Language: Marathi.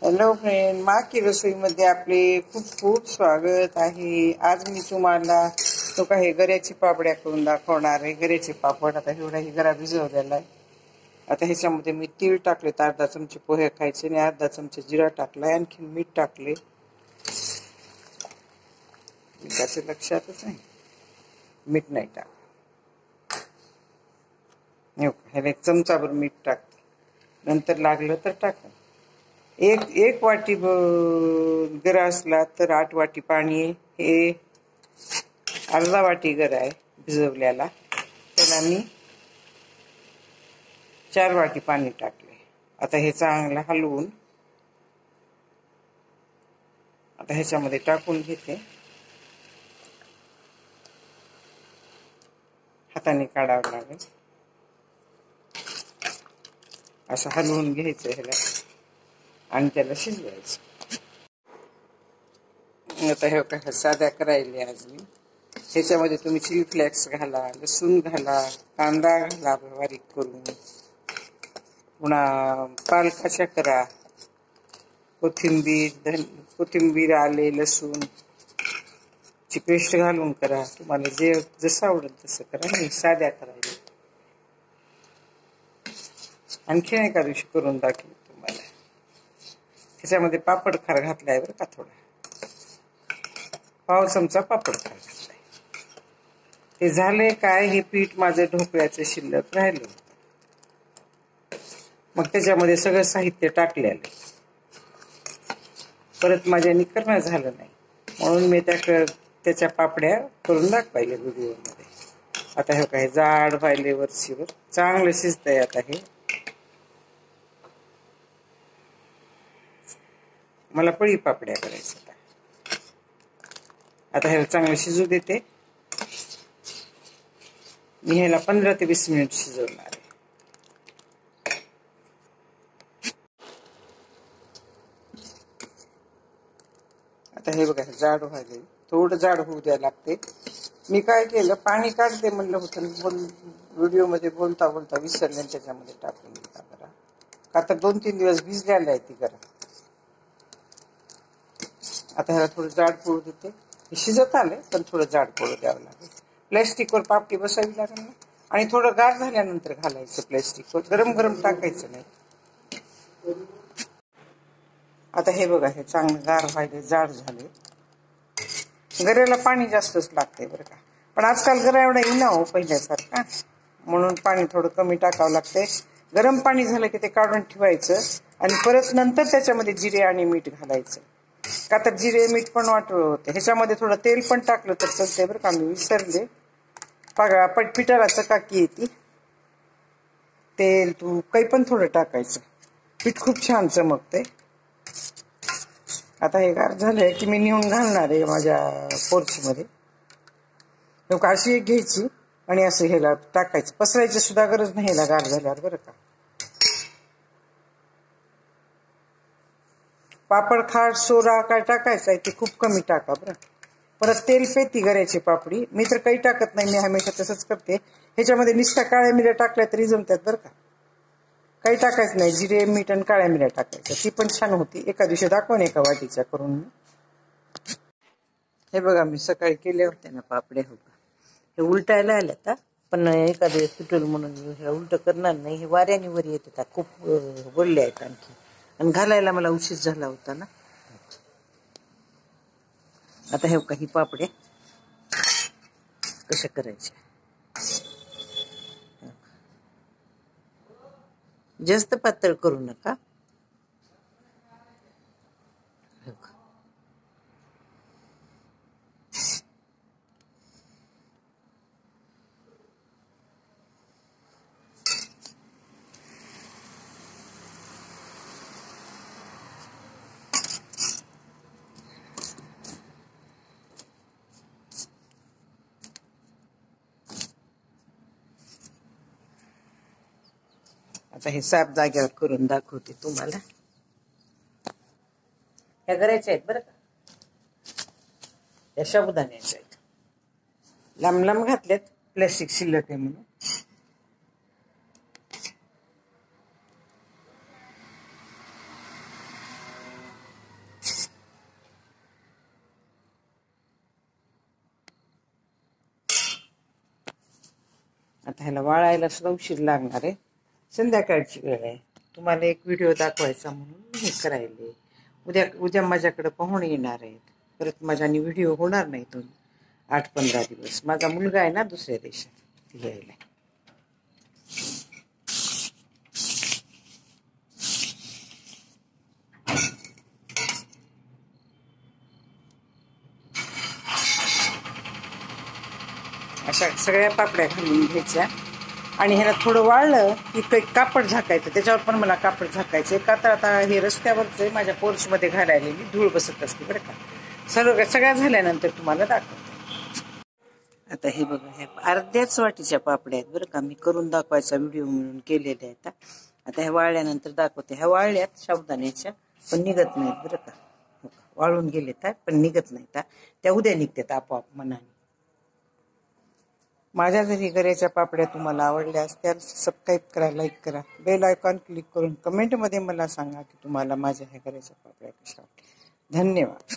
हॅलो फ्रेंड, मा की रसोईमध्ये आपले खूप खूप स्वागत आहे. आज मी तुम्हाला तो काही गऱ्याची पापड्या करून दाखवणार आहे. गऱ्याचे पापड आता एवढा ही गरा भिजवलेला आहे. आता ह्याच्यामध्ये मी तीळ टाकले, अर्धा चमचे पोहे खायचे आणि अर्धा चमचे जिरा टाकलाय, आणखी मीठ टाकले. त्याच्या लक्षातच नाही मीठ नाही टाक. ह्याला एक चमचाभर मीठ टाकते, नंतर लागलं तर टाका. एक वाटी गरा असला तर 8 वाटी पाणी. हे अर्धा वाटी गरा आहे भिजवल्याला, त्याला मी 4 वाटी पाणी टाकले. आता हे चांगलं हलवून आता ह्याच्यामध्ये टाकून घेते. हाताने काढावं लागेल, असं हलवून घ्यायचं ह्याला आणि त्याला शिजवायचं. आता हे काय साध्या करायला आज मी. ह्याच्यामध्ये तुम्ही चिली फ्लेक्स घाला, लसूण घाला, कांदा घाला बारीक करून, पुन्हा पालकाच्या करा, कोथिंबीर आले लसूण ची पेस्ट घालून करा. तुम्हाला जे जसं आवडेल तसं करा. मी साध्या करायला आणखी एका दिवशी करून दाखवेल तुम्हाला. ह्याच्यामध्ये पापड खार घातलाय बरं का, थोडा पाव चमचा पापड खार घातलाय. ते झाले काय, हे पीठ माझं ढोकळ्याचं शिल्लक राहिलं. मग त्याच्यामध्ये सगळं साहित्य टाकलेलं, परत माझ्यानी करणं झालं नाही म्हणून मी त्याच्या पापड्या करून दाखवायला व्हिडिओमध्ये. आता हे काय जाड व्हायले वरचीवर, चांगलं शिजतंय. आता हे मला पळी पापड्या करायचं. आता ह्याला चांगलं शिजू देते. मी ह्याला 15 ते 20 मिनिट शिजवणार आहे. आता हे बघा जाड व्हायला, थोडं जाड होऊ द्यायला लागते. मी काय केलं, पाणी काढते म्हणलं होतं, व्हिडिओमध्ये बोलता बोलता विसरले, त्याच्यामध्ये टाकून दिला गरा. का तर 2-3 दिवस भिजलेला आहे ती गरा. आता ह्याला थोडं जाड पोळू देते. हे शिजत आले पण थोडं जाड पोळू द्यावं लागेल. प्लॅस्टिकवर पापडी बसावी लागेल ना, आणि थोडं गार झाल्यानंतर घालायचं प्लॅस्टिकवर, गरम गरम टाकायचं नाही. आता हे बघा, हे चांगलं गार व्हायले, जाड झाले. गऱ्याला पाणी जास्तच लागते बरं का, पण आजकाल गरा एवढा येईना हो पहिल्यासारखा, म्हणून पाणी थोडं कमी टाकावं लागतंय. गरम पाणी झालं की ते काढून ठेवायचं आणि परत नंतर त्याच्यामध्ये जिरे आणि मीठ घालायचं. का तर जिरे मीठ पण वाटलं होते. ह्याच्यामध्ये थोडं तेल पण टाकलं तर चालतंय बरं का, मी विसरले. पिठाला चकाकी येते. तेल तूप काही पण थोडं टाकायचं, पीठ खूप छान चमकते. आता हे गार झालंय की मी नेऊन घालणार आहे माझ्या पोर्चमध्ये. अशी एक घ्यायची आणि असं ह्याला टाकायचं. पसरायची सुद्धा गरज नाही ह्याला गार झाल्यावर बरं का. पापड खार सोडा काय टाकायचं आहे ते खूप कमी टाका बरं. परत तेल पेती गऱ्याची पापडी. मी तर काही टाकत नाही, मी हमेशा तसंच करते. ह्याच्यामध्ये नुसत्या काळ्या मिऱ्या टाकल्या तरी जमतात बरं का, काही टाकायचं नाही. जिरे मीठ आणि काळ्या मिऱ्या टाकायच्या, ती पण छान होती. एका दिवशी दाखवून एका वाटीच्या करून. हे बघा मी सकाळी केले होते ना पापड्या, हो का, हे उलटायला आले आता, पण एका दिवस सुटेल म्हणून हे उलट करणार नाही. हे वाऱ्याने वर येत खूप बोलले आहेत आणखी, आणि घालायला मला उशीर झाला होता ना. आता हे काही पापड्या कशा करायच्या, जास्त पातळ करू नका. आता हे 7 जाग्यावर करून दाखवते तुम्हाला. ह्या करायच्या आहेत बरं का, या साबुदाण्याच्या आहेत. लांब लांब घातल्यात, प्लॅस्टिक शिल्लक आहे म्हणून. आता ह्याला वाळायला सुद्धा उशीर लागणार आहे. संध्याकाळची वेळ आहे. तुम्हाला एक व्हिडिओ दाखवायचा म्हणून हे करायले. उद्या माझ्याकडे पाहुणे येणार आहेत. परत माझ्याने व्हिडिओ होणार नाही 8-15 दिवस. माझा मुलगा आहे ना दुसऱ्या देशात, यायला. अशा सगळ्या पापड्या घालून घ्यायच्या आणि ह्याला थोडं वाळलं की काही कापड झाकायचं. त्याच्यावर पण मला कापड झाकायचं का तर आता हे रस्त्यावरच माझ्या पोर्चमध्ये घालायला मी धूळ बसत असते बरं का. सगळ्या झाल्यानंतर तुम्हाला दाखवते. आता हे बघा, ह्या अर्ध्याच वाटीच्या पापड्या आहेत बरं का. मी करून दाखवायचा व्हिडिओ म्हणून केलेल्या आहेत. आता ह्या वाळल्यानंतर दाखवते. ह्या वाळल्यात साबुदाण्याच्या, पण निघत नाहीत बरं का. वाळून गेलेत पण निघत नाहीत. त्या उद्या निघतात आपोआप मनाने. माझ्या जरी गऱ्याच्या पापड्या तुम्हाला आवडल्या असत्या, सबस्क्राईब करा, लाईक करा, बेल आयकॉन क्लिक करून कमेंटमध्ये मला सांगा की तुम्हाला माझ्या ह्या गऱ्याच्या पापड्या कशा वाटल्या. धन्यवाद.